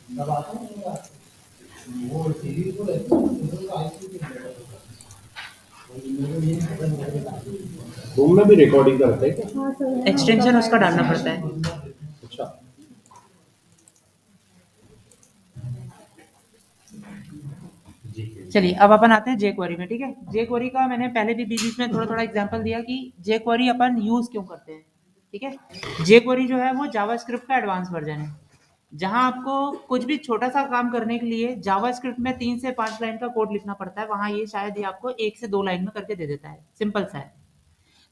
Room में भी recording करते हैं क्या? एक्सटेंशन उसका डालना पड़ता है। अच्छा। चलिए अब अपन आते हैं जेक्वेरी में। ठीक है, जेक्वेरी का मैंने पहले भी बीच में थोड़ा थोड़ा एग्जांपल दिया कि जेक्वेरी अपन यूज क्यों करते हैं। ठीक है, जेक्वेरी जो है वो जावास्क्रिप्ट का एडवांस वर्जन है, जहां आपको कुछ भी छोटा सा काम करने के लिए जावास्क्रिप्ट में 3 से 5 लाइन का कोड लिखना पड़ता है, वहां ये शायद ये आपको 1 से 2 लाइन में करके दे देता है, सिंपल सा है।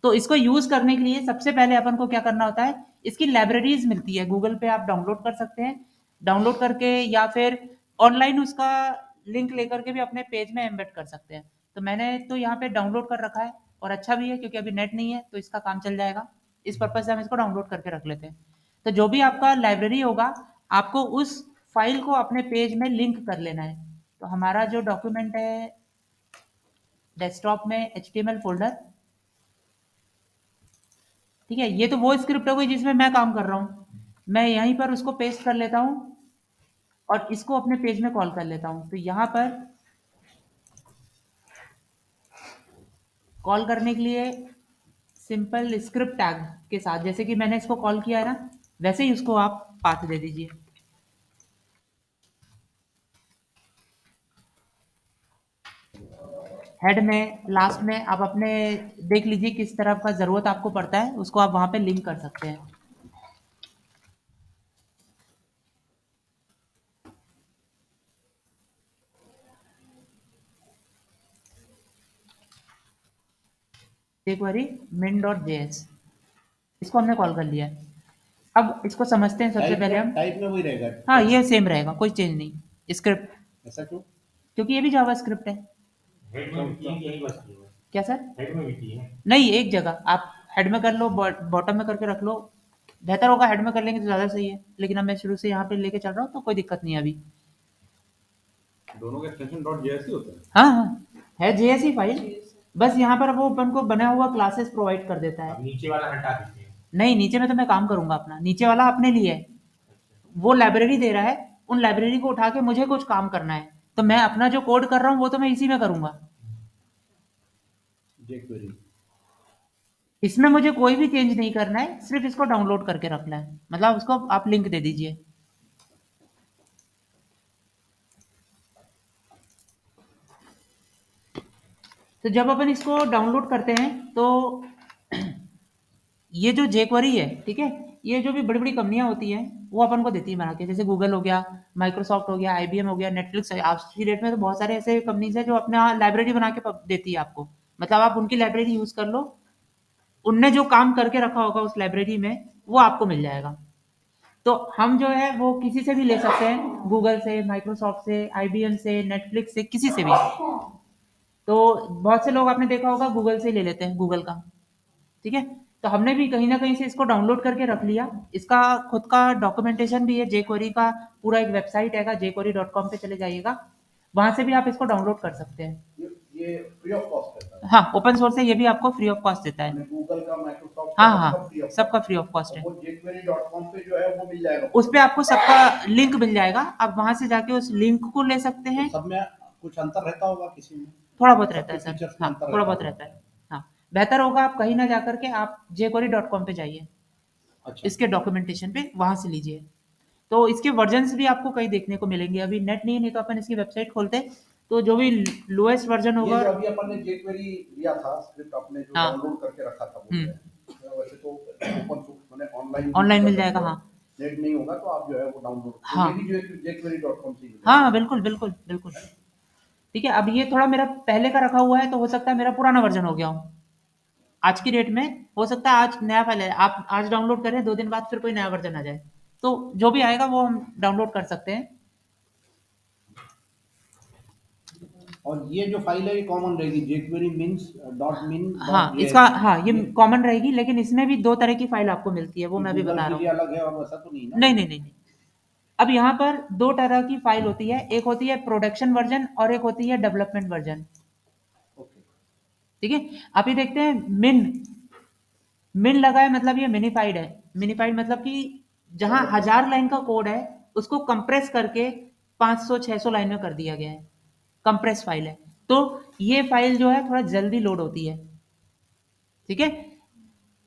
तो इसको यूज करने के लिए सबसे पहले अपन को क्या करना होता है, इसकी लाइब्रेरीज मिलती है, गूगल पे आप डाउनलोड कर सकते हैं, डाउनलोड करके या फिर ऑनलाइन उसका लिंक लेकर के भी अपने पेज में एम्बेड कर सकते हैं। तो मैंने तो यहाँ पे डाउनलोड कर रखा है, और अच्छा भी है क्योंकि अभी नेट नहीं है तो इसका काम चल जाएगा, इस पर्पज से हम इसको डाउनलोड करके रख लेते हैं। तो जो भी आपका लाइब्रेरी होगा, आपको उस फाइल को अपने पेज में लिंक कर लेना है। तो हमारा जो डॉक्यूमेंट है डेस्कटॉप में HTML फोल्डर, ठीक है, ये तो वो स्क्रिप्ट हो गई जिसमें मैं काम कर रहा हूँ, मैं यहीं पर उसको पेस्ट कर लेता हूँ और इसको अपने पेज में कॉल कर लेता हूँ। तो यहाँ पर कॉल करने के लिए सिंपल स्क्रिप्ट टैग के साथ, जैसे कि मैंने इसको कॉल किया है ना, वैसे ही उसको आप पाथ दे दीजिए। हेड में लास्ट में आप अपने देख लीजिए किस तरह का ज़रूरत आपको पड़ता है, उसको आप वहाँ पे लिंक कर सकते हैं। jQuery min.js, इसको हमने कॉल कर लिया है। अब इसको समझते हैं सबसे पहले हम। टाइप में वही रहेगा। हाँ, ये सेम रहेगा, कोई चेंज नहीं स्क्रिप्ट, ऐसा क्यों? क्योंकि ये भी जावा स्क्रिप्ट है। हेड में भी की यही बस की है। क्या सर? हेड में भी की है। नहीं, एक जगह आप हेड में कर लो, बॉटम में करके रख लो, बेहतर होगा हेड में कर लेंगे तो ज़्यादा सही है, लेकिन अब मैं शुरू से यहाँ पे लेके चल रहा हूँ तो कोई दिक्कत नहीं है अभी। दोनों का एक्सटेंशन डॉट जेएस ही होता है। हाँ हाँ, है जेएस ही फाइल, बस यहाँ पर वो अपन को बना हुआ क्लासेस प्रोवाइड कर देता है। अब नीचे वाला हटा दीजिए। नहीं, नीचे में तो मैं काम करूंगा अपना, नीचे वाला अपने लिए है, वो लाइब्रेरी दे रहा है, उन लाइब्रेरी को उठा के मुझे कुछ काम करना है, तो मैं अपना जो कोड कर रहा हूँ वो तो मैं इसी में करूंगा। जेक्वेरी इसमें मुझे कोई भी चेंज नहीं करना है, सिर्फ इसको डाउनलोड करके रखना है, मतलब उसको आप लिंक दे दीजिए। तो जब अपन इसको डाउनलोड करते हैं तो ये जो जेक्वेरी है, ठीक है, ये जो भी बड़ी बड़ी कंपनियां होती हैं वो अपन को देती है बना के, जैसे गूगल हो गया, माइक्रोसॉफ्ट हो गया, IBM हो गया, नेटफ्लिक्स है, आज की डेट में तो बहुत सारे ऐसे कंपनीज है जो अपना लाइब्रेरी बना के देती है आपको, मतलब आप उनकी लाइब्रेरी यूज कर लो, उनने जो काम करके रखा होगा उस लाइब्रेरी में वो आपको मिल जाएगा। तो हम जो है वो किसी से भी ले सकते हैं, गूगल से, माइक्रोसॉफ्ट से, IBM से, नेटफ्लिक्स से, किसी से भी। तो बहुत से लोग आपने देखा होगा गूगल से ले लेते हैं, गूगल का, ठीक है। तो हमने भी कहीं ना कहीं से इसको डाउनलोड करके रख लिया, इसका खुद का डॉक्यूमेंटेशन भी है, जेक्वेरी का पूरा एक वेबसाइट है, jquery.com पे चले जाइएगा, वहां से भी आप इसको डाउनलोड कर सकते हैं। ये फ्री ऑफ कॉस्ट रहता है। हाँ, ओपन सोर्स है, ये भी आपको फ्री ऑफ कॉस्ट देता है। गूगल का, माइक्रोसॉफ्ट का, हाँ हाँ, सबका फ्री ऑफ सबका कॉस्ट। फ्री ऑफ कॉस्ट है। वो jquery.com पे जो है वो मिल जाएगा, उस पे आपको सबका लिंक मिल जाएगा, आप वहां से जाके उस लिंक को ले सकते हैं। सब में कुछ अंतर रहता होगा किसी में? थोड़ा बहुत रहता है सबके सर, फीचर्स में हाँ अंतर थोड़ा रहता बहुत होगा। रहता है। हाँ, बेहतर होगा आप कहीं ना जाकर के आप jquery.com पे जाइए, अच्छा। इसके डॉक्यूमेंटेशन पे वहां से लीजिए। तो इसके वर्जन्स भी आपको कहीं देखने को मिलेंगे, अभी नेट नहीं है, नहीं तो अपन इसकी वेबसाइट खोलते तो जो भी लोएस्ट वर्जन ये होगा। जो अभी अपन ने jQuery लिया था, स्क्रिप्ट आपने जो हाँ, डाउनलोड करके रखा था बोल रहे हैं, वैसे तो ओपन सोर्स मैंने ऑनलाइन भी ऑनलाइन कर मिल सकते जाएगा। हो, हाँ नेट नहीं होगा तो आप जो है वो डाउनलोड, तो हाँ ये भी जो jQuery.com से ही हाँ मिलेगा। हाँ, बिल्कुल बिल्कुल बिल्कुल। ठीक है, अब ये थोड़ा मेरा पहले का रखा हुआ है तो हो सकता है मेरा पुराना वर्जन हो गया हो, आज की डेट में हो सकता है आज नया फाइल है, आप आज डाउनलोड करें 2 दिन बाद फिर कोई नया वर्जन आ जाए, तो जो भी आएगा वो हम डाउनलोड कर सकते हैं। और ये जो फाइल है ये कॉमन रहेगी, jQuery means डॉट min हाँ डॉट इसका, js। हाँ ये ये कॉमन रहेगी, लेकिन इसमें भी 2 तरह की फाइल आपको मिलती है, वो ये मैं भी गूगल बता के रहा लिए हूँ। अलग है और वैसा तो नहीं ना? नहीं नहीं नहीं नहीं, अब यहाँ पर 2 तरह की फाइल होती है, एक होती है प्रोडक्शन वर्जन और एक होती है डेवलपमेंट वर्जन। ओके। ठीक है, आप ये देखते हैं मिन, मिन लगा है मतलब ये मिनिफाइड है, मिनिफाइड मतलब कि जहां डेवलपमेंट। 1000 लाइन का कोड है उसको कंप्रेस करके 500-600 लाइन में कर दिया गया है, कंप्रेस फाइल है। तो ये फाइल जो है थोड़ा जल्दी लोड होती है, ठीक है।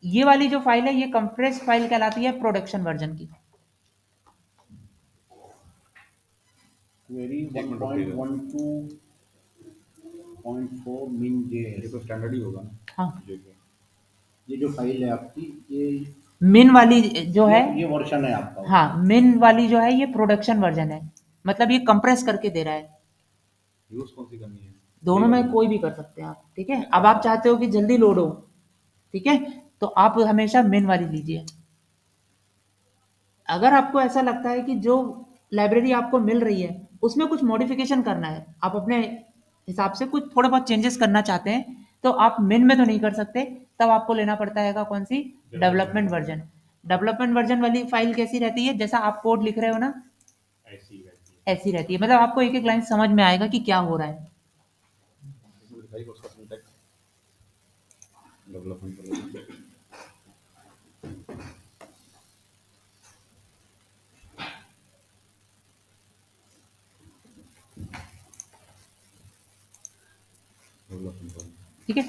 ये वाली जो फाइल है ये कंप्रेस फाइल कहलाती है प्रोडक्शन वर्जन की। क्वेरी एक मिनट रुकिएगा। 1.12.4 min ये js। तो स्टैंडर्ड ही होगा ना? हाँ, ये जो फाइल है आपकी, ये मिन वाली जो है, ये वर्जन है आपका। हाँ मिन वाली जो है ये प्रोडक्शन वर्जन है, मतलब ये कंप्रेस करके दे रहा है। यूज कौन सी करनी है? दोनों ये में वाली? कोई भी कर सकते हैं आप, ठीक है। अब आप चाहते हो कि जल्दी लोड हो, ठीक है, तो आप हमेशा मिन वाली लीजिए। अगर आपको ऐसा लगता है कि जो लाइब्रेरी आपको मिल रही है उसमें कुछ मॉडिफिकेशन करना है, आप अपने हिसाब से कुछ थोड़े बहुत चेंजेस करना चाहते हैं, तो आप मिन में तो नहीं कर सकते, तब आपको लेना पड़ता है कौन सी, डेवलपमेंट वर्जन। डेवलपमेंट वर्जन वाली फाइल कैसी रहती है, जैसा आप कोड लिख रहे हो ना ऐसी ही रहती है। ऐसी रहती है, मतलब आपको एक एक लाइन समझ में आएगा कि क्या हो रहा है। इसमें दिखाई उसका सिंटैक्स डेवलपमेंट वाला। डेवलपमेंट वाला। ठीक है,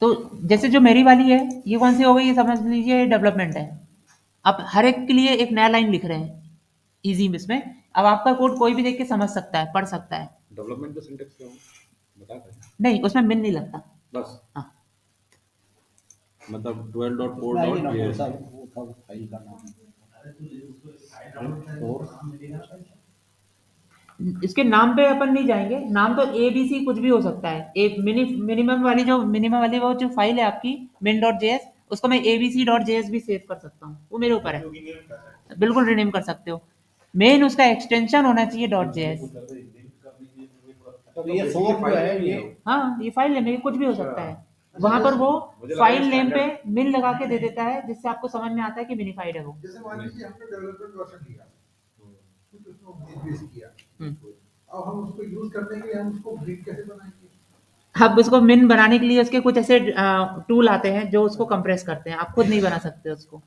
तो जैसे जो मेरी वाली है ये कौन सी हो गई, ये समझ लीजिए डेवलपमेंट है। अब हर एक के लिए एक नया लाइन लिख रहे हैं इजी इसमें। अब आपका कोड कोई भी देख के समझ सकता है, पढ़ सकता है। डेवलपमेंट का सिंटैक्स क्या होगा? बता दें। नहीं, उसमें मिन नहीं लगता। बस हाँ, मतलब उसमें आइए ना, कौन 12.4.js। सा वो था फाइल का नाम, और इसके नाम पे अपन नहीं जाएंगे, नाम तो ए बी सी कुछ भी हो सकता है। एक मिनिमम वाली वो जो फाइल है आपकी min डॉट जेएस, उसको मैं abc डॉट जेएस भी सेव कर सकता हूँ, वो मेरे ऊपर है, बिल्कुल रिनेम कर सकते हो। मेन उसका एक्सटेंशन होना चाहिए डॉट जेएस। तो ये सोर्स जो है ये, हाँ, ये फाइल नेम है, कुछ भी हो सकता है। वहां पर वो मुझे लगा फाइल ये नेम पे standard- मिन लगा के दे देता है, जिससे आपको समझ में आता है कि मिनिफाइड है वो। जैसे मान लीजिए हमने डेवलपमेंट वर्जन लिया, कुछ उसमें बेस किया, हम्म। अब हम उसको यूज करने के लिए हम उसको ब्रीड कैसे बनाएंगे? अब उसको मिन बनाने के लिए उसके कुछ ऐसे टूल आते हैं जो उसको कंप्रेस करते हैं, आप खुद नहीं बना सकते उसको।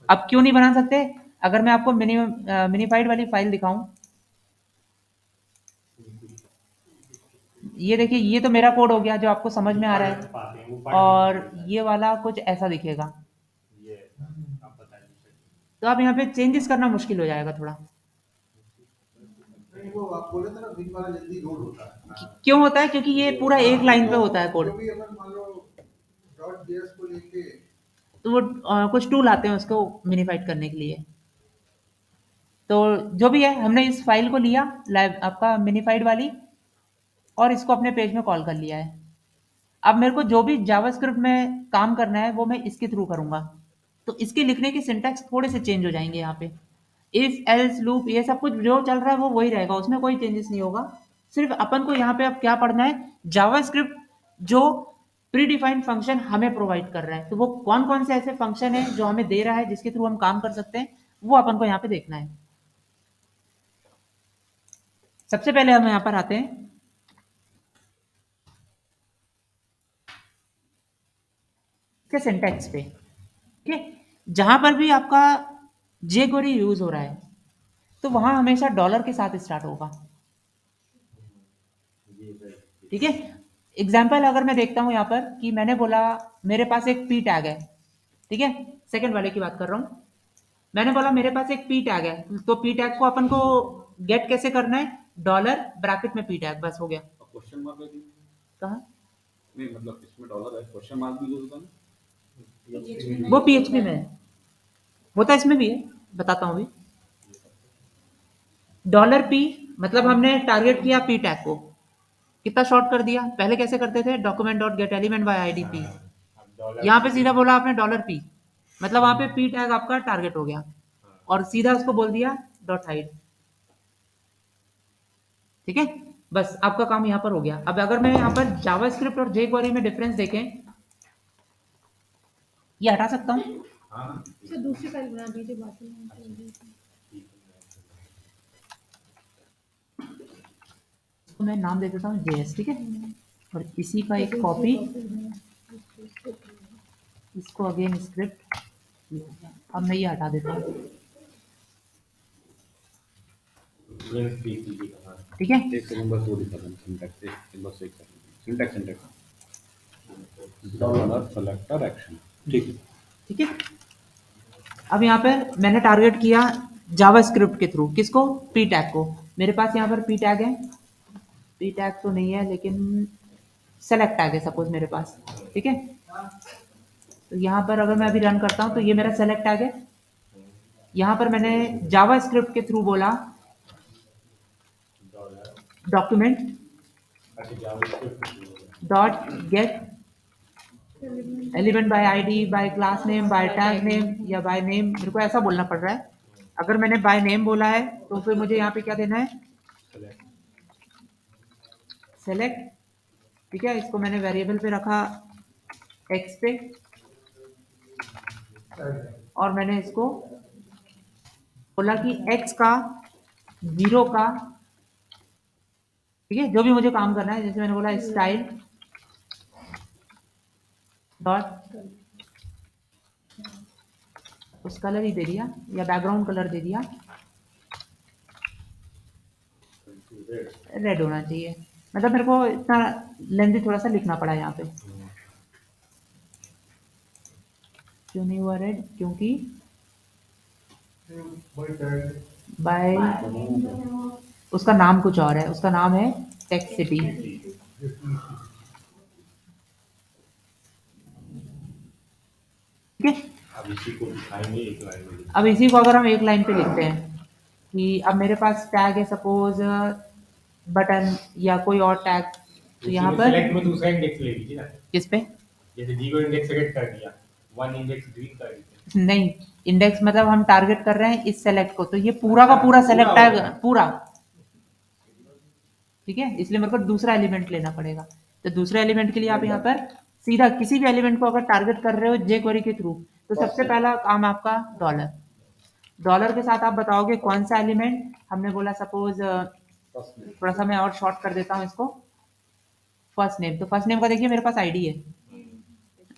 अब क्यों नहीं बना सकते, अगर मैं आपको मिनिफाइड वाली फाइल दिखाऊं, ये देखिए, ये तो मेरा कोड हो गया जो आपको समझ में आ रहा पढ़ पाते हैं, वो है, पढ़ नहीं और पाते। ये वाला कुछ ऐसा दिखेगा। ये आप बता दीजिए। तो अब यहाँ पे चेंजेस करना मुश्किल हो जाएगा थोड़ा। नहीं, वो आप बोले थे ना बिग वाला जल्दी लोड होता है। क्यों होता है, क्योंकि ये पूरा एक लाइन पे होता है कोड। जो भी अगर मान लो डॉट जेएस को लेके, तो वो कुछ टूल आते हैं उसको मिनिफाइड करने के लिए। तो जो भी है, हमने इस फाइल को लिया लाइव आपका मिनिफाइड वाली, और इसको अपने पेज में कॉल कर लिया है। अब मेरे को जो भी जावास्क्रिप्ट में काम करना है वो मैं इसके थ्रू करूंगा, तो इसके लिखने के सिंटैक्स थोड़े से चेंज हो जाएंगे यहाँ पे। इफ एल्स लूप ये सब कुछ जो चल रहा है वो वही रहेगा, उसमें कोई चेंजेस नहीं होगा। सिर्फ अपन को यहाँ पे अब क्या पढ़ना है, जावास्क्रिप्ट जो प्री डिफाइंड फंक्शन हमें प्रोवाइड कर रहा है, तो वो कौन कौन से ऐसे फंक्शन है जो हमें दे रहा है जिसके थ्रू हम काम कर सकते हैं, वो अपन को यहाँ पे देखना है। सबसे पहले हम यहाँ पर आते हैं इसके सिंटैक्स पे, ठीक है। जहां पर भी आपका jQuery यूज हो रहा है तो वहां हमेशा डॉलर के साथ स्टार्ट होगा, ठीक है। एग्जाम्पल अगर मैं देखता हूं यहाँ पर कि मैंने बोला मेरे पास एक p टैग है, ठीक है, सेकंड वाले की बात कर रहा हूं। मैंने बोला मेरे पास एक p टैग है, तो p टैग को अपन को गेट कैसे करना है, डॉलर ब्रैकेट में p टैग, बस हो गया। और क्वेश्चन मार्क है कि कहा, नहीं, मतलब इसमें डॉलर है, क्वेश्चन मार्क भी यूज होता है ना? वो PHP में है, होता इसमें भी है, बताता हूँ अभी। डॉलर p मतलब हमने टारगेट किया p टैग को, कितना शॉर्ट कर दिया, पहले कैसे करते थे, document dot get element by ID P, अब डॉलर यहाँ पे सीधा बोला आपने डॉलर पी, मतलब वहां पे p टैग आपका टारगेट हो गया, और सीधा उसको बोल दिया डॉट हाइड, ठीक है। बस आपका काम यहाँ पर हो गया। अब अगर मैं यहाँ पर जावास्क्रिप्ट और jQuery में डिफरेंस देखें, ये हटा सकता हूँ, हाँ, सर दूसरी फाइल बना दीजिए बाकी में तो ये- तो मैं नाम दे देता हूँ JS, ठीक है, और इसी का एक दूसरी कॉपी, कॉपी है। इसको अगेन स्क्रिप्ट, अब मैं ये हटा देता हूँ। Means PCB का, हाँ। ठीक है। एक सेकंड बस वो दिखा देना सिंटैक्स बस एक second syntax dollar selector action ठीक है। ठीक है, अब यहाँ पर मैंने टारगेट किया जावास्क्रिप्ट के थ्रू किसको, पी टैग को। मेरे पास यहाँ पर पी टैग है, पी टैग तो नहीं है लेकिन सेलेक्ट टैग है सपोज मेरे पास। ठीक है, तो यहाँ पर अगर मैं अभी रन करता हूँ तो ये मेरा सेलेक्ट टैग है। यहाँ पर मैंने जावास्क्रिप्ट के थ्रू बोला डॉलर, डॉक्यूमेंट अच्छा JavaScript dot get element by ID by class name by tag name या बाय नेम, मेरे को ऐसा बोलना पड़ रहा है। अगर मैंने बाय नेम बोला है तो फिर मुझे यहाँ पे क्या देना है, सेलेक्ट, सेलेक्ट। ठीक है, इसको मैंने वेरिएबल पे रखा एक्स पे, और मैंने इसको बोला कि एक्स का 0 का, ठीक है, जो भी मुझे काम करना है, जैसे मैंने बोला स्टाइल डॉट उस कलर ही दे दिया या बैकग्राउंड कलर दे दिया, रेड होना चाहिए। मतलब मेरे को इतना लेंथी थोड़ा सा लिखना पड़ा यहाँ पे। क्यों नहीं हुआ रेड, क्योंकि बाय उसका नाम कुछ और है, उसका नाम है टेक्स्ट सिटी। ठीक है, अब इसी को दिखाएंगे एक लाइन में। अब इसी को अगर हम एक लाइन पे लिखते हैं कि अब मेरे पास टैग है सपोज बटन या कोई और टैग, तो यहाँ पर सेलेक्ट में दूसरा इंडेक्स ले लीजिए ना, किस पे, जैसे 0 इंडेक्स सेलेक्ट कर दिया, 1 इंडेक्स ग्रीन कर दीजिए। नहीं इंडेक्स मतलब हम टारगेट कर रहे हैं इस सेलेक्ट को, तो ये पूरा का पूरा सेलेक्ट टैग पूरा। ठीक है, इसलिए मेरे को दूसरा एलिमेंट लेना पड़ेगा। तो दूसरे एलिमेंट के लिए आप यहाँ पर सीधा किसी भी एलिमेंट को अगर टारगेट कर रहे हो जे क्वेरी के थ्रू, तो सबसे पहला काम आपका डॉलर, डॉलर के साथ आप बताओगे कौन सा एलिमेंट। हमने बोला सपोज थोड़ा सा मैं और शॉर्ट कर देता हूँ इसको, फर्स्ट नेम। तो फर्स्ट नेम का देखिए मेरे पास आईडी है,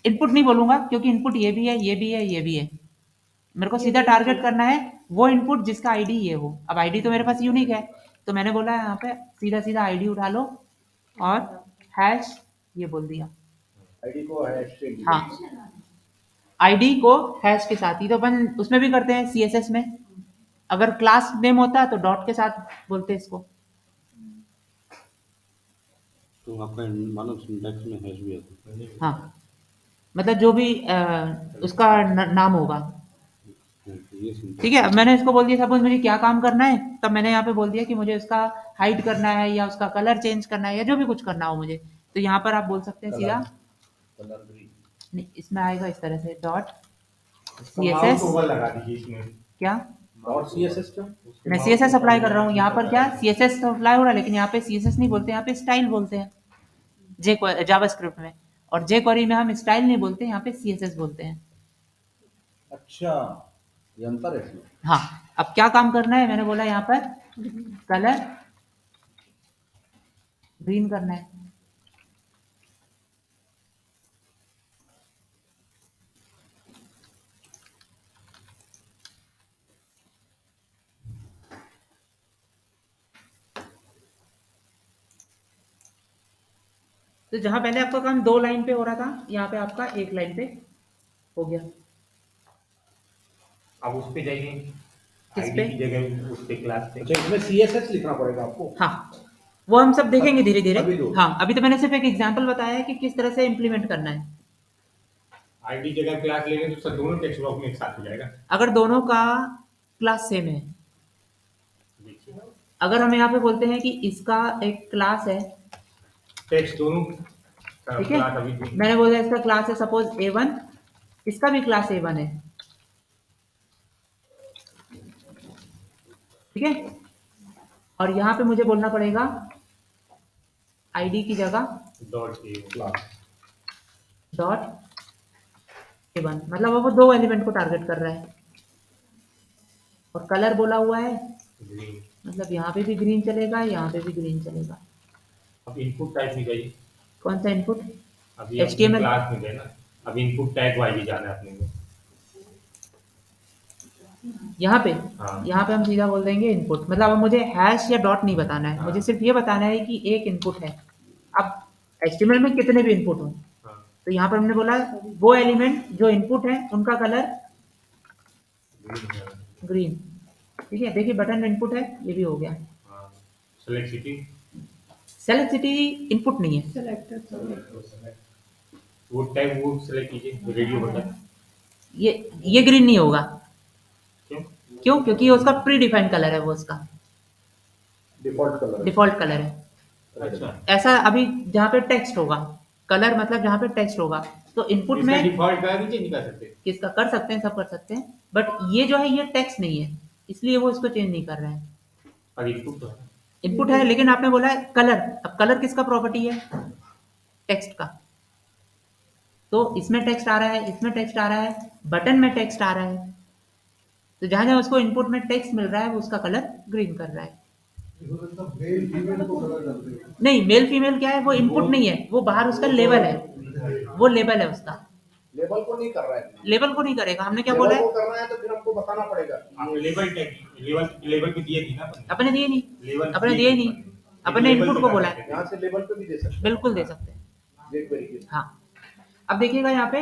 इनपुट नहीं बोलूंगा क्योंकि इनपुट ये भी है, ये भी है, ये भी है। मेरे को सीधा टारगेट करना है वो इनपुट जिसका आईडी ये हो। अब आईडी तो मेरे पास यूनिक है, तो मैंने बोला यहाँ पे सीधा सीधा आईडी उठा लो और हैश ये बोल दिया। आईडी को हैश से हाँ, आईडी को हैश के साथ ही तो अपन उसमें भी करते हैं सीएसएस में। अगर क्लास नेम होता है तो डॉट के साथ बोलते हैं इसको। तो आपका मानो सिंटैक्स में हैश भी आता है। हाँ, मतलब जो भी उसका नाम होगा। ये सिंटैक्स ठीक है, अब मैंने इसको बोल दिया सपोज मुझे क्या काम करना है, तब मैंने यहाँ पे बोल दिया कि मुझे उसका हाइड करना है या उसका कलर चेंज करना है या जो भी कुछ करना हो मुझे, तो यहाँ पर आप बोल सकते हैं सीधा कलर ग्रीन नहीं, इसमें आएगा इस तरह से डॉट माउस CSS ओवर लगा दीजिए इसमें। क्या, डॉट सीएसएस क्यों? उसके मैं माउस CSS ऊपर अप्लाई कर रहा हूँ। जाके यहाँ पर क्या ऊपर CSS तो अप्लाई हो रहा है, लेकिन यहाँ पे CSS नहीं बोलते, यहाँ पे स्टाइल बोलते हैं जे जावास्क्रिप्ट में। और जे क्वेरी में हम स्टाइल नहीं बोलते, यहाँ पे CSS बोलते हैं। अच्छा, ये अंतर है इसमें। हाँ, अब क्या काम करना है, मैंने बोला यहाँ पर कलर ग्रीन करना है। तो जहां पहले आपका काम 2 लाइन पे हो रहा था, यहाँ पे आपका 1 लाइन पे हो गया। अब उस पे जाइए, किस आईडी पे? की जगह उस पे क्लास पे। अच्छा, इसमें सीएसएस लिखना पड़ेगा आपको। हाँ, वो हम सब देखेंगे धीरे धीरे। अभी दो। हाँ, अभी तो मैंने सिर्फ एक एग्जांपल बताया है कि किस तरह से इम्प्लीमेंट करना है। आईडी जगह क्लास लेंगे तो सब दोनों टेक्स्ट बॉक्स में एक साथ हो जाएगा। अगर दोनों का क्लास सेम है, देखिए अगर हम यहाँ पे बोलते हैं कि इसका एक क्लास है, टेक्स्ट दोनों का ठीक है, क्लास अभी भी मैंने बोला इसका क्लास है सपोज A1, इसका भी क्लास A1 है। ठीक है, और यहाँ पे मुझे बोलना पड़ेगा आईडी की जगह डॉट के क्लास डॉट A1, मतलब अब वो 2 एलिमेंट को टारगेट कर रहा है। और कलर बोला हुआ है, ग्रीन। मतलब यहाँ पे भी ग्रीन चलेगा, यहाँ पे भी ग्रीन चलेगा। अब इनपुट टाइप में जाइए। कौन सा इनपुट, अभी हम HTML? क्लास में गए ना, अब इनपुट टैग वाइज जाना है अपने को। यहाँ पे हाँ। यहाँ पे हम सीधा बोल देंगे इनपुट, मतलब अब मुझे हैश या डॉट नहीं बताना है, मुझे सिर्फ ये बताना है कि एक इनपुट है। अब HTML में कितने भी इनपुट हो, हाँ। तो यहाँ पर हमने बोला वो एलिमेंट जो इनपुट है उनका कलर ग्रीन। ठीक है, देखिए बटन इनपुट है, ये भी हो गया। Select city, select city input नहीं है, सेलेक्टर वो टाइप वो सेलेक्ट कीजिए रेडियो बटन। ये ग्रीन नहीं होगा। क्यों? क्यों? क्योंकि उसका प्री डिफाइंड कलर है, वो उसका डिफॉल्ट कलर डिफॉल्ट कलर है। अच्छा, ऐसा अभी जहाँ पे टेक्स्ट होगा, कलर मतलब जहाँ पे टेक्स्ट होगा, तो इनपुट इसका में डिफॉल्ट का भी चेंज नहीं कर सकते। किसका कर सकते हैं, सब कर सकते हैं, बट ये जो है ये टेक्स्ट नहीं है, इसलिए वो इसको चेंज नहीं कर रहे हैं। और इनपुट तो है। इनपुट है, लेकिन आपने बोला है कलर। अब कलर किसका प्रॉपर्टी है? टेक्स्ट का। तो इसमें टेक्स्ट आ रहा है, इसमें टेक्स्ट आ रहा है, बटन में टेक्स्ट आ रहा है, तो जहां जहां उसको इनपुट में टेक्स्ट मिल रहा है वो उसका कलर ग्रीन कर रहा है। हो सकता है मेल फीमेल को कलर कर दे। नहीं, मेल फीमेल क्या है, वो इनपुट नहीं है, वो बाहर उसका लेबल है, वो लेबल है उसका। लेबल को नहीं कर रहा है, लेबल को नहीं करेगा, हमने क्या लेबल बोला को है? करना है तो फिर हमको बताना पड़ेगा। आपने लेबल टैग लेबल पे दिए थी ना अपन। अपने दिए नहीं, लेबल अपने दिए नहीं, अपने लेबल इनपुट पे को कर बोला सकते है। थे। यहाँ से लेबल पे भी दे सकते हैं, बिल्कुल दे सकते हैं। jQuery के। हाँ, अब देखिएगा यहाँ पे,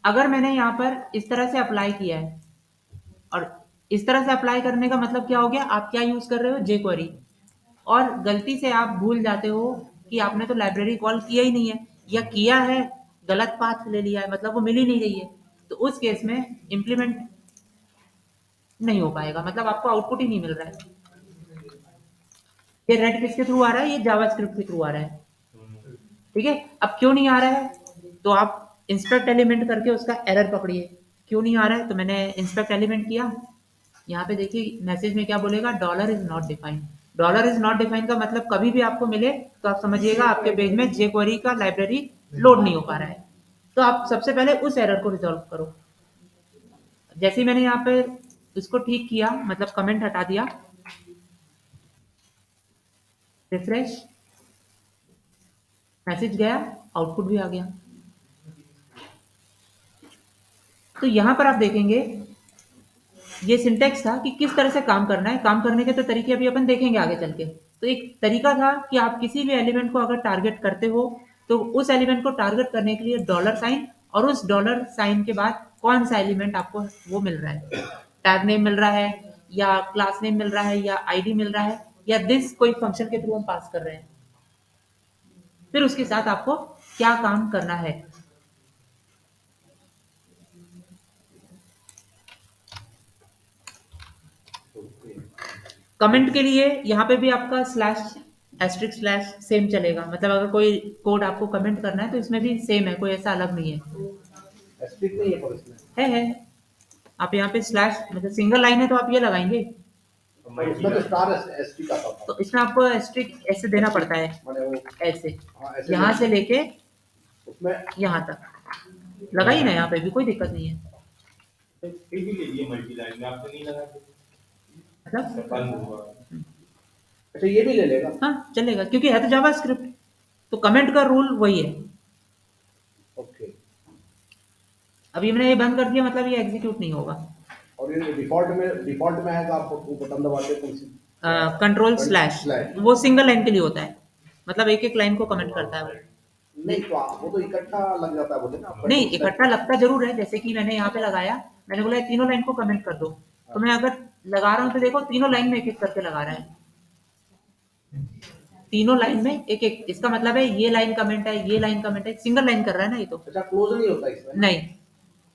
अगर मैंने यहाँ पर इस तरह से अप्लाई किया है, और इस तरह से अप्लाई करने का मतलब क्या हो गया, आप क्या यूज कर रहे हो? jQuery, और गलती से आप भूल जाते हो कि आपने तो लाइब्रेरी कॉल किया ही नहीं है, या किया है गलत पाथ ले लिया है, मतलब वो मिल ही नहीं रही है, तो उस केस में इम्प्लीमेंट नहीं हो पाएगा, मतलब आपको आउटपुट ही नहीं मिल रहा है। ये रेड किसके थ्रू आ रहा है? ये जावास्क्रिप्ट के थ्रू आ रहा है। ठीक है, अब क्यों नहीं आ रहा है, तो आप इंस्पेक्ट एलिमेंट करके उसका एरर पकड़िए। क्यों नहीं आ रहा है, तो मैंने इंस्पेक्ट एलिमेंट किया, यहाँ पे देखिए मैसेज में क्या बोलेगा, dollar is not defined. Dollar is not defined का मतलब कभी भी आपको मिले तो आप समझिएगा आपके पेज में jQuery का लाइब्रेरी लोड नहीं हो पा रहा है। तो आप सबसे पहले उस एरर को रिजॉल्व करो। जैसे ही मैंने यहाँ पे उसको ठीक किया, मतलब कमेंट हटा दिया, रिफ्रेश, मैसेज गया, आउटपुट भी आ गया। तो यहाँ पर आप देखेंगे ये सिंटेक्स था कि किस तरह से काम करना है। काम करने के तो तरीके अभी अपन देखेंगे आगे चल के। तो एक तरीका था कि आप किसी भी एलिमेंट को अगर टारगेट करते हो तो उस एलिमेंट को टारगेट करने के लिए डॉलर साइन, और उस डॉलर साइन के बाद कौन सा एलिमेंट आपको वो मिल रहा है, टैग नेम मिल रहा है, या क्लास नेम मिल रहा है, या आईडी मिल रहा है, या दिस कोई फंक्शन के थ्रू हम पास कर रहे हैं, फिर उसके साथ आपको क्या काम करना है। कमेंट के लिए यहाँ पे भी आपका स्लैश एस्ट्रिक स्लैश सेम चलेगा, मतलब अगर कोई कोड आपको कमेंट करना है तो इसमें भी सेम है, कोई ऐसा अलग नहीं है। एस्ट्रिक नहीं है पर इसमें, है आप यहाँ पे स्लैश, मतलब सिंगल लाइन है तो आप ये लगाएंगे, और उसमें तो स्टार एस्ट्रिक आता था, तो इसमें आपको एस्ट्रिक ऐसे देना पड़ता है, माने वो ऐसे हाँ ऐसे यहाँ से लेके उसमें यहाँ तक लगाइए ना, यहाँ पे भी कोई दिक्कत नहीं है। फिर भी ले लिए मल्टी लाइन में, आपको नहीं लगा मतलब बंद हुआ। अच्छा ये भी ले लेगा। हाँ चलेगा, क्योंकि है तो जावास्क्रिप्ट, तो कमेंट का रूल वही है। ओके, अभी मैंने ये बंद कर दिया, मतलब ये एग्जीक्यूट नहीं होगा। और ये डिफॉल्ट में आएगा, आप वो बटन दबाते हैं तो कंट्रोल स्लैश, वो सिंगल लाइन के लिए होता है, मतलब एक एक लाइन को कमेंट करता है वो। नहीं तो वो तो इकट्ठा लग जाता है बोले ना। नहीं, इकट्ठा लगता जरूर है, जैसे कि मैंने यहाँ पे लगाया, मैंने बोला ये तीनों लाइन को कमेंट कर दो, तो मैं अगर लगा रहा हूँ तो देखो तीनों लाइन में एक एक करके लगा रहा है, तीनों लाइन में एक एक, इसका मतलब है ये लाइन कमेंट है, ये लाइन कमेंट है, सिंगल लाइन कर रहा है ना ये तो। अच्छा क्लोज नहीं होता इसमें? नहीं,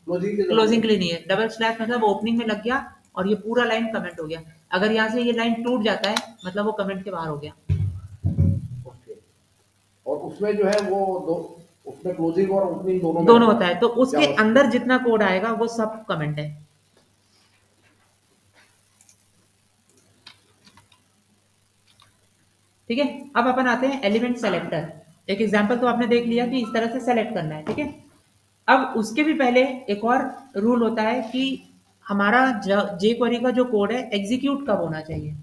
क्लोजिंग के लिए नहीं है। डबल स्लैश मतलब ओपनिंग में लग गया और ये पूरा लाइन कमेंट हो गया, अगर यहाँ से ये लाइन टूट जाता है मतलब वो कमेंट के बाहर हो गया। ओके, और उसमें जो है वो दो, उसमें क्लोजिंग और ओपनिंग दोनों होता है, तो उसके अंदर जितना कोड आएगा वो सब कमेंट है। ठीक है, अब अपन आते हैं एलिमेंट सेलेक्टर। एक एग्जांपल तो आपने देख लिया कि इस तरह से सेलेक्ट करना है। ठीक है, अब उसके भी पहले एक और रूल होता है कि हमारा jQuery का जो कोड है एग्जीक्यूट कब होना चाहिए।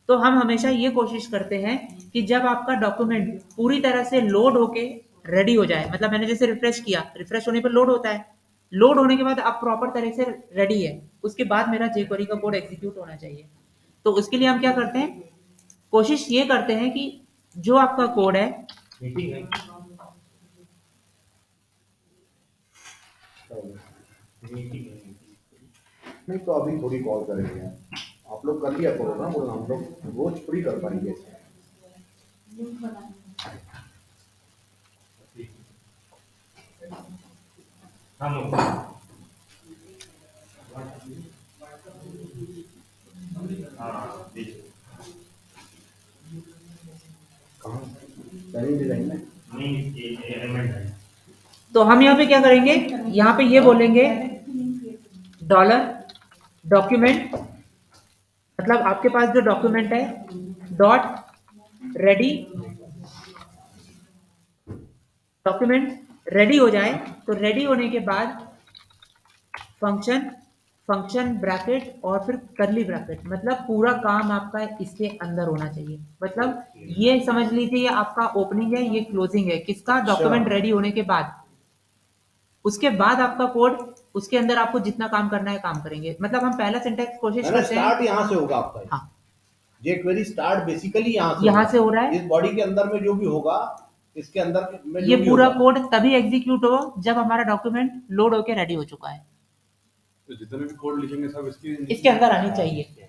तो हम हमेशा ये कोशिश करते हैं कि जब आपका डॉक्यूमेंट पूरी तरह से लोड होके रेडी हो जाए, मतलब मैंने जैसे रिफ्रेश किया, रिफ्रेश होने पर लोड होता है, लोड होने के बाद अब प्रॉपर तरह से रेडी है, उसके बाद मेरा jQuery का कोड एग्जीक्यूट होना चाहिए। तो उसके लिए हम क्या करते हैं, कोशिश ये करते हैं कि जो आपका कोड है, मीटिंग है, मीटिंग है। नहीं तो अभी थोड़ी कॉल करेंगे, आप लोग कर लिया करो ना, वो हम लोग रोज फ्री कर पाएंगे। हम हाँ देखिए, कहाँ पहले डिजाइन में नहीं ये एलिमेंट है। तो हम यहाँ पे क्या करेंगे, यहाँ पे ये बोलेंगे डॉलर डॉक्यूमेंट, मतलब आपके पास जो डॉक्यूमेंट है डॉट रेडी, डॉक्यूमेंट रेडी हो जाए तो रेडी होने के बाद फंक्शन, फंक्शन ब्रैकेट और फिर करली ब्रैकेट, मतलब पूरा काम आपका इसके अंदर होना चाहिए। मतलब ये समझ लीजिए ये आपका ओपनिंग है, ये क्लोजिंग है किसका, डॉक्यूमेंट रेडी होने के बाद। उसके बाद आपका कोड, उसके अंदर आपको जितना काम करना है काम करेंगे। मतलब हम पहला सिंटैक्स कोशिश करते हैं, स्टार्ट यहाँ से होगा आपका। हाँ jQuery स्टार्ट बेसिकली यहाँ से यहाँ होगा। से हो रहा है। इस बॉडी के अंदर में जो भी होगा, इसके अंदर में ये जो भी पूरा होगा, कोड तभी एग्जीक्यूट हो जब हमारा डॉक्यूमेंट लोड होके रेडी हो चुका है, तो जितने भी कोड लिखेंगे सब इसके अंदर आनी चाहिए।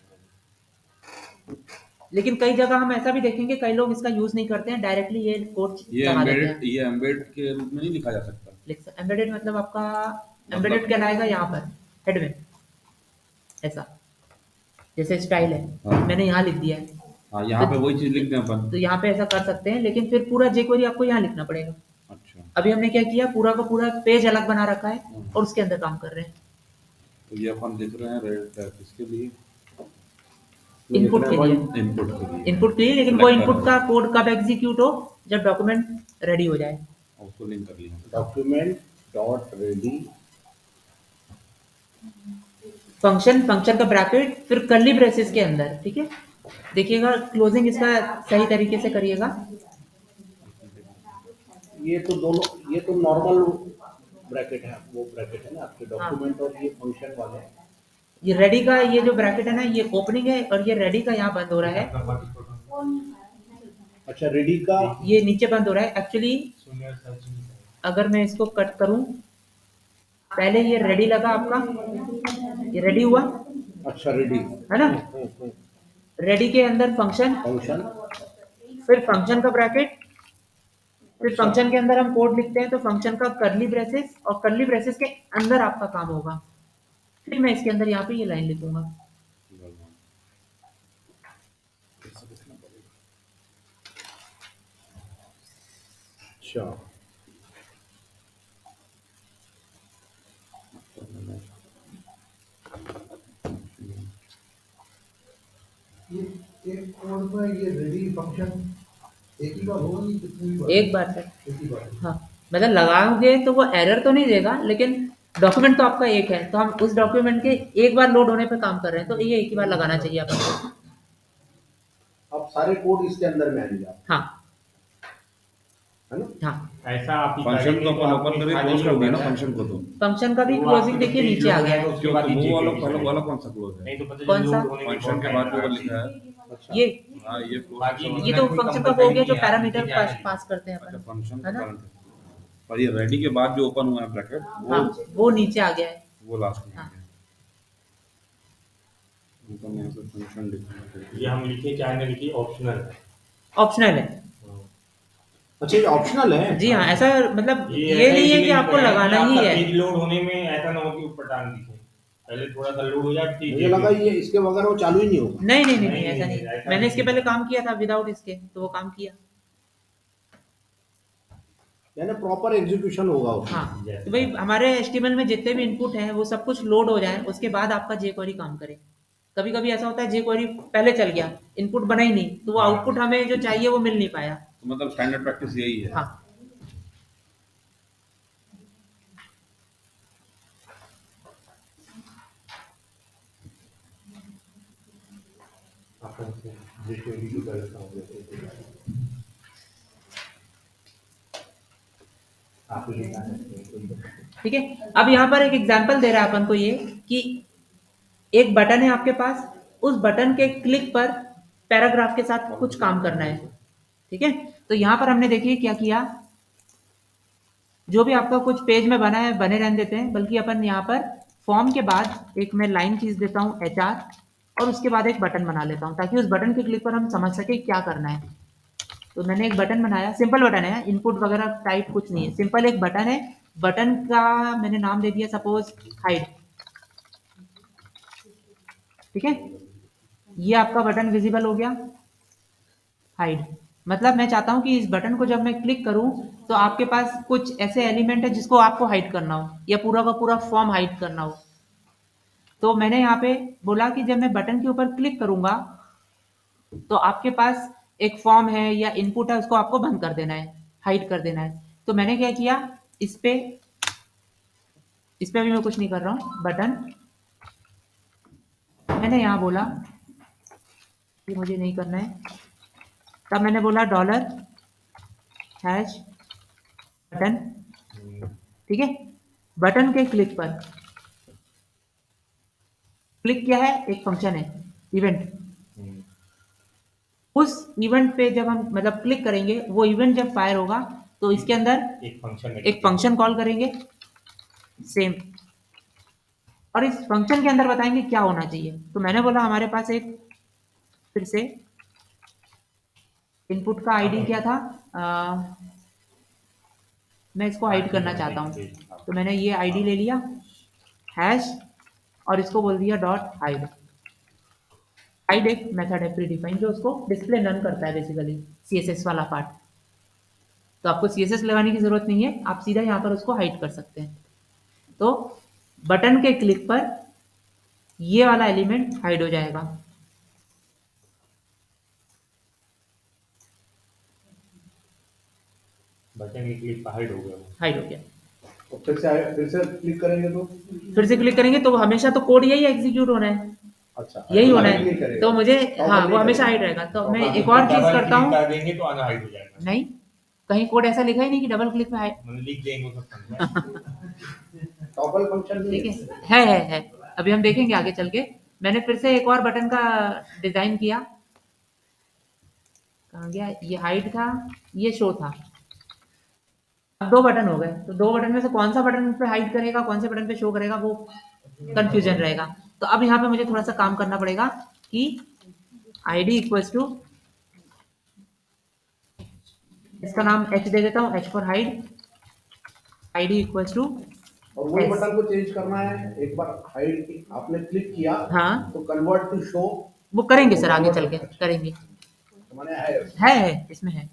लेकिन कई जगह हम ऐसा भी देखेंगे, कई लोग इसका यूज नहीं करते हैं, डायरेक्टली ये कोड ये चला देते एम्बेडेड, हैं। ये एम्बेड के रूप में नहीं लिखा जा सकता। एम्बेडेड मतलब आपका एम्बेडेड कहलाएगा यहाँ पर हेड में, ऐसा जैसे स्टाइल है, हाँ। मैंने यहाँ लिख दिया है, हाँ, यहाँ पे वही चीज लिख दें अपन। तो यहाँ पे ऐसा कर सकते हैं, लेकिन फिर पूरा jQuery आपको यहाँ लिखना पड़ेगा। अच्छा, अभी हमने क्या किया, पूरा का पूरा पेज अलग बना रखा है और उसके अंदर काम कर रहे हैं। तो ये अपन लिख रहे हैं रेड किसके लिए, इनपुट के लिए, इनपुट के लिए, इनपुट के लिए, लेकिन वो इनपुट का कोड कब एग्जीक्यूट हो, जब डॉक्यूमेंट रेडी हो जाए। और उसको लिंक कर लिया। Document dot ready, function, function का ब्रैकेट, फिर कर्ली ब्रेसेस के अंदर, ठीक है। देखिएगा क्लोजिंग इसका सही तरीके से करिएगा। ये तो दोनों, ये तो नॉर्मल ब्रैकेट है, वो ब्रैकेट है ना आपके डॉक्यूमेंट और ये फंक्शन वाले। ये रेडी का ये जो ब्रैकेट है ना, ये ओपनिंग है और ये रेडी का यहाँ बंद हो रहा है। अच्छा, रेडी का ये नीचे बंद हो रहा है एक्चुअली। अगर मैं इसको कट करूं, पहले ये रेडी लगा आपका, ये रेडी हुआ अच्छा रेडी है ना, रेडी के अंदर फंक्शन, फंक्शन, फिर फंक्शन का ब्रैकेट, फिर फंक्शन के अंदर हम कोड लिखते हैं तो फंक्शन का कर्ली ब्रेसेस, और कर्ली ब्रेसेस के अंदर आपका काम होगा। फिर मैं इसके अंदर यहाँ पे ये लाइन लिखूंगा। अच्छा ये एक कोड में ये रेडी फंक्शन एक ही बार होगा नहीं, कितनी भी बार? एक बार सर, एक ही बार। हाँ मतलब लगाओगे तो वो एरर तो नहीं देगा, लेकिन डॉक्यूमेंट तो आपका एक है, तो हम उस डॉक्यूमेंट के एक बार लोड होने पे काम कर रहे हैं, तो ये एक ही बार लगाना चाहिए आपको। अब सारे कोड इसके अंदर में आएंगे आप, हाँ है ना? हाँ, ऐसा आप ही फंक्शन करेंगे तो तो अपन आपके ओपन करके खाली क्लोज कर दिया ना होगा। फंक्शन को। तो फंक्शन का भी वो क्लोजिंग आपके देखिए पेज नीचे आ लोड गया है तो है। उसके क्यों, बाद तो ही वो वाला JQuery वाला चलेगा। कौन सा क्लोज है? नहीं तो पता कौन चले सा? लोड होने में फंक्शन के बाद जो वाला लिखा है। अच्छा ये हाँ, ये बाकी क्लोज ये तो कोई फंक्शन का कंपलसरी हो गया जो नहीं है, पैरामीटर नीचे आने पास करते हैं अच्छा, अपन, फंक्शन है ना। करंट है। पर ये रेडी के बाद जो ओपन हुआ है ब्रैकेट हाँ वो नीचे आ गया है। वो लास्ट में हाँ। है। उनको मैं यहाँ पे फंक्शन लिखूंगा। ये हम लिखे चाहे ना लिखे ऑप्शनल है। ऑप्शनल है अच्छा, ये ऑप्शनल है। जी हाँ, ऐसा मतलब ये ऐसा नहीं है इसलिए कि आपको लिखा है लगाना ही आपका है। पेज लोड होने में ऐसा ना हो कि ऊपर टांग दिखे, पहले थोड़ा सा लोड हो जाए ठीक मुझे लगा ये इसके बगैर वो चालू ही नहीं होगा। नहीं नहीं नहीं, नहीं, ऐसा नहीं, नहीं, ऐसा मैंने नहीं इसके है। पहले काम किया था विदाउट इसके, तो वो काम किया। यानी प्रॉपर एग्जीक्यूशन होगा उसमें। हाँ Yes. तो भाई हमारे HTML में जितने भी इनपुट हैं वो सब कुछ लोड हो जाए, उसके बाद आपका jQuery काम करे। कभी कभी ऐसा होता है jQuery पहले चल गया, इनपुट बना ही नहीं, तो वो हाँ। आउटपुट हमें जो चाहिए वो मिल नहीं पाया। तो मतलब स्टैंडर्ड प्रैक्टिस यही है। हाँ अपन से JQuery की गलत हो गई। काफी लिखा है तो ठीक है। अब यहाँ पर एक एग्जांपल दे रहा है अपन को ये कि एक बटन है आपके पास, उस बटन के क्लिक पर पैराग्राफ के साथ कुछ काम करना है। ठीक है, तो यहाँ पर हमने देखिए क्या किया, जो भी आपका कुछ पेज में बना है बने रहने देते हैं, बल्कि अपन यहाँ पर फॉर्म के बाद एक मैं लाइन खींच देता हूँ HR, और उसके बाद एक बटन बना लेता हूँ ताकि उस बटन के क्लिक पर हम समझ सके क्या करना है। तो मैंने एक बटन बनाया, सिंपल बटन है, इनपुट वगैरह टाइप कुछ नहीं है, सिंपल एक बटन है। बटन का मैंने नाम दे दिया सपोज हाइड। ठीक है, ये आपका बटन विजिबल हो गया, हाइड। मतलब मैं चाहता हूं कि इस बटन को जब मैं क्लिक करूं तो आपके पास कुछ ऐसे एलिमेंट है जिसको आपको हाइड करना हो, या पूरा का पूरा फॉर्म हाइड करना हो। तो मैंने यहाँ पे बोला कि जब मैं बटन के ऊपर क्लिक करूंगा तो आपके पास एक फॉर्म है या इनपुट है, उसको आपको बंद कर देना है, हाइड कर देना है। तो मैंने क्या किया, इस पे अभी मैं कुछ नहीं कर रहा हूँ, बटन मैंने यहाँ बोला कि मुझे नहीं करना है, तब मैंने बोला $# बटन। ठीक है, बटन के क्लिक पर, क्लिक क्या है, एक फंक्शन है इवेंट। उस इवेंट पे जब हम मतलब क्लिक करेंगे, वो इवेंट जब फायर होगा तो इसके अंदर एक फंक्शन कॉल करेंगे सेम, और इस फंक्शन के अंदर बताएंगे क्या होना चाहिए। तो मैंने बोला हमारे पास एक, फिर से इनपुट का आईडी क्या था, मैं इसको हाइड करना चाहता हूँ, तो मैंने ये आईडी ले लिया हैश, और इसको बोल दिया .hide। हाइड एक मेथड है प्री डिफाइंड जो उसको डिस्प्ले नन करता है, बेसिकली CSS वाला पार्ट। तो आपको CSS लगाने की जरूरत नहीं है, आप सीधा यहाँ पर उसको हाइड कर सकते हैं। तो बटन के क्लिक पर ये वाला एलिमेंट हाइड हो जाएगा। बटन की क्लिक हाइड हो गया वो। हाइड हो गया। तो फिर से क्लिक करेंगे तो फिर से क्लिक करेंगे तो हमेशा तो कोड यही एग्जीक्यूट होना है, अच्छा यही होना हाइड नहीं है, करेगा। तो मुझे तो हाँ नहीं वो हमेशा करेगा। हाइड रहेगा। तो तो मैं हाँ, एक और चीज डबल करता क्लिक हूँ, कर देंगे तो अनहाइड हो जाएगा। नहीं कहीं कोड ऐसा लिखा ही नहीं कि डबल क्लिक में हाइड। मतलब लिख देंगे वो सब समझा। टॉगल फंक्शन ठीक है, है अभी हम देखेंगे आगे चल के। मैंने फिर से एक और बटन का डिजाइन किया, कहाँ गया, ये हाइड था, ये शो था। अब 2 बटन हो गए, तो 2 बटन में से कौन सा बटन पे हाइड करेगा, कौन से बटन पे शो करेगा, वो कंफ्यूजन रहेगा। तो अब यहाँ पे मुझे थोड़ा सा काम करना पड़ेगा कि ID इक्वल्स टू, इसका नाम H दे देता हूँ, H for hide. ID equals to, और वही S। बटन को चेंज करना है, एक बार हाइड की आपने क्लिक किया हाँ तो कन्वर्ट टू शो वो करेंगे सर, आगे चल के करेंगे, माने है इसमें है।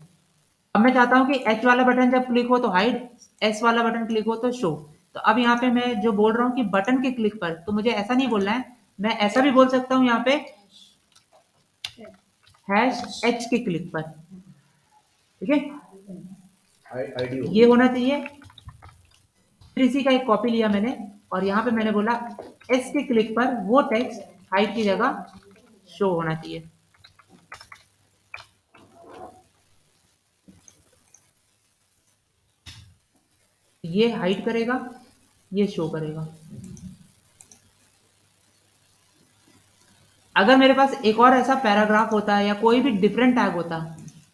अब मैं चाहता हूँ कि H वाला बटन जब क्लिक हो तो हाइड, S वाला बटन क्लिक हो तो शो। तो अब यहाँ पे मैं जो बोल रहा हूँ कि बटन के क्लिक पर, तो मुझे ऐसा नहीं बोलना है, मैं ऐसा भी बोल सकता हूँ यहाँ पे #H के क्लिक पर। ठीक है, आईडी ये होना चाहिए। फिर इसी का एक कॉपी लिया मैंने, और यहाँ पे मैंने बोला S के क्लिक पर वो टेक्स्ट हाइड की जगह शो होना चाहिए। ये हाइड करेगा, ये शो करेगा। अगर मेरे पास एक और ऐसा पैराग्राफ होता है या कोई भी डिफरेंट टैग होता,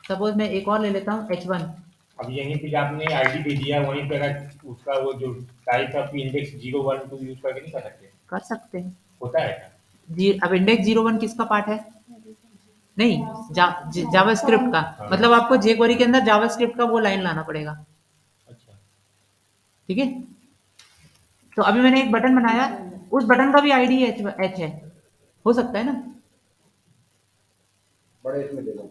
सपोज मैं एक और ले लेता हूँ H1। अब यहीं पे आपने आईडी दे दिया, वहीं पे अगर उसका वो जो टाइप ऑफ इंडेक्स 0 1 2 यूज करके नहीं कर सकते? कर सकते हैं होता है क्या? अब इंडेक्स 01 किसका पार्ट है, नहीं जावास्क्रिप्ट का। हाँ। मतलब आपको jQuery के अंदर जावास्क्रिप्ट का वो लाइन लाना पड़ेगा। अच्छा। ठीक है, तो अभी मैंने एक बटन बनाया, उस बटन का भी आईडी H है, हो सकता है ना, बड़े इसमें दे दो।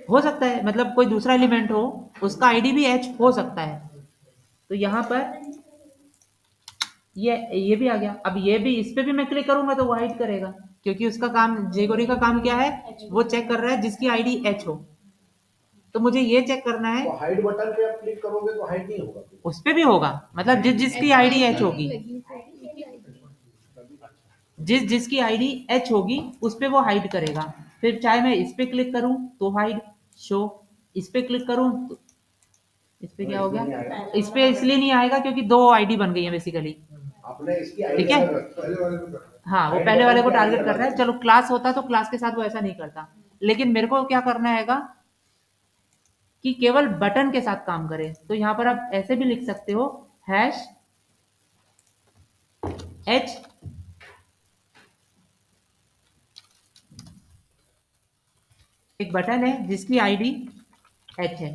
हो सकता है, मतलब कोई दूसरा एलिमेंट हो उसका आईडी भी H हो सकता है। तो यहाँ पर ये भी आ गया। अब ये भी, इस पे भी मैं क्लिक करूंगा तो वो हाइड करेगा, क्योंकि उसका काम, jQuery का काम क्या है, वो चेक कर रहा है जिसकी आईडी H हो। तो मुझे ये चेक करना है, तो हाइड बटन पे आप क्लिक करोगे तो हाइड नहीं होगा। उस पे भी होगा, मतलब जिसकी आईडी H होगी, जिसकी आईडी H होगी उस पे वो हाइड करेगा। फिर चाहे मैं इस पे क्लिक करूं तो हाइड शो, इस पे क्लिक करूं तो इस पे क्या हो नहीं गया, आएगा। इस पे इसलिए नहीं आएगा क्योंकि दो आईडी बन गई है बेसिकली। आपने इसकी ठीक है। पहले वाले में करना हाँ, वो Hide पहले वाले button को की टारगेट ID कर रहा है। अलग चलो क्लास होता तो क्लास के साथ वो ऐसा नहीं करता, लेकिन मेरे को क्या करना हैगा कि केवल बटन के साथ काम करे। तो यहाँ पर आप ऐसे भी लिख सकते हो, हैश एच एक बटन है जिसकी आईडी एच है,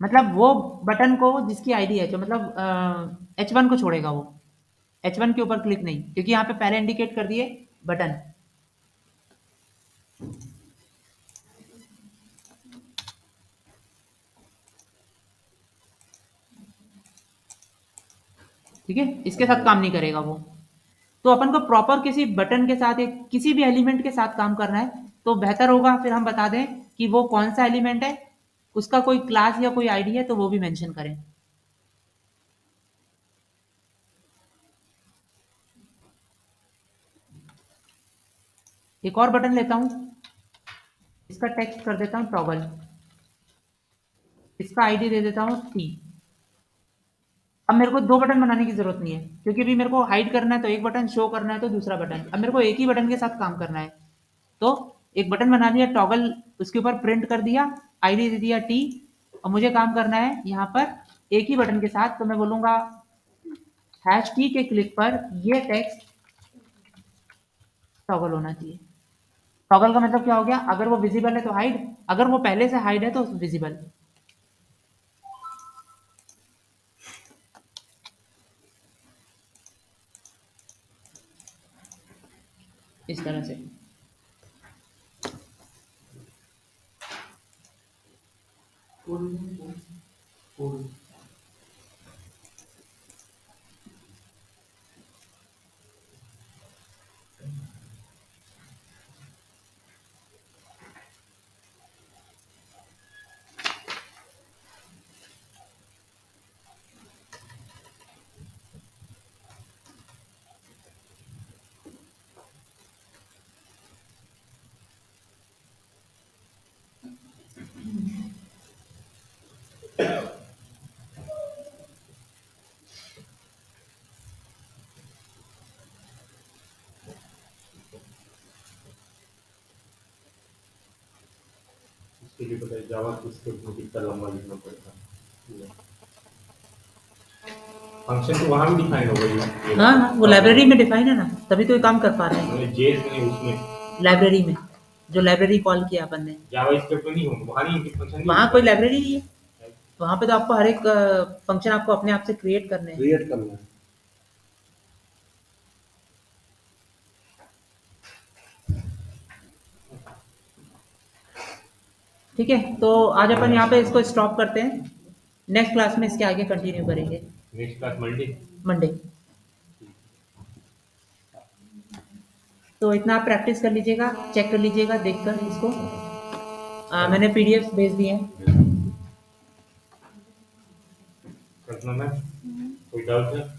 मतलब वो बटन को जिसकी आईडी एच है, मतलब H1 को छोड़ेगा वो, H1 के ऊपर क्लिक नहीं, क्योंकि यहाँ पे पहले इंडिकेट कर दिए बटन। ठीक है, इसके साथ काम नहीं करेगा वो। तो अपन को प्रॉपर किसी बटन के साथ, एक किसी भी एलिमेंट के साथ काम करना है तो बेहतर होगा फिर हम बता दें कि वो कौन सा एलिमेंट है, उसका कोई क्लास या कोई आईडी है तो वो भी मेंशन करें। एक और बटन लेता हूं, इसका टेक्स्ट कर देता हूं टॉगल, इसका आईडी दे देता हूं टी। अब मेरे को दो बटन बनाने की जरूरत नहीं है, क्योंकि अभी मेरे को हाइड करना है तो एक बटन, शो करना है तो दूसरा बटन। अब मेरे को एक ही बटन के साथ काम करना है, तो एक बटन बना लिया टॉगल, उसके ऊपर प्रिंट कर दिया, आईडी दे दिया टी, और मुझे काम करना है यहाँ पर एक ही बटन के साथ। तो मैं बोलूंगा हैश टी के क्लिक पर ये टेक्स्ट टॉगल होना चाहिए। टॉगल का मतलब क्या हो गया, अगर वो विजिबल है तो हाइड, अगर वो पहले से हाइड है तो विजिबल। इस तरह से। इसके लिए पता है जावा स्क्रिप्ट में कितना लंबा लिखना पड़ता है। फंक्शन तो वहां भी डिफाइन हो गई। हाँ हाँ, वो लाइब्रेरी में डिफाइन है ना, तभी तो ये काम कर पा रहे हैं। मैंने जेएस में उसमें लाइब्रेरी में, जो लाइब्रेरी कॉल किया अपन ने, जावा स्क्रिप्ट में नहीं हो, वहां नहीं फंक्शन नहीं वहाँ होता। कोई लाइब्रेरी नहीं है। वहाँ पे तो आपको हर एक फंक्शन आपको अपने आप से क्रिएट करने हैं। क्रिएट करना है। ठीक है, तो आज अपन यहाँ पे इसको स्टॉप करते हैं, नेक्स्ट क्लास में इसके आगे कंटिन्यू करेंगे, नेक्स्ट क्लास मंडे। मंडे। तो इतना आप प्रैक्टिस कर लीजिएगा, चेक कर लीजिएगा देखकर इसको। मैंने पीडीएफ भेज दिए हैं। करना है कोई डाउट है?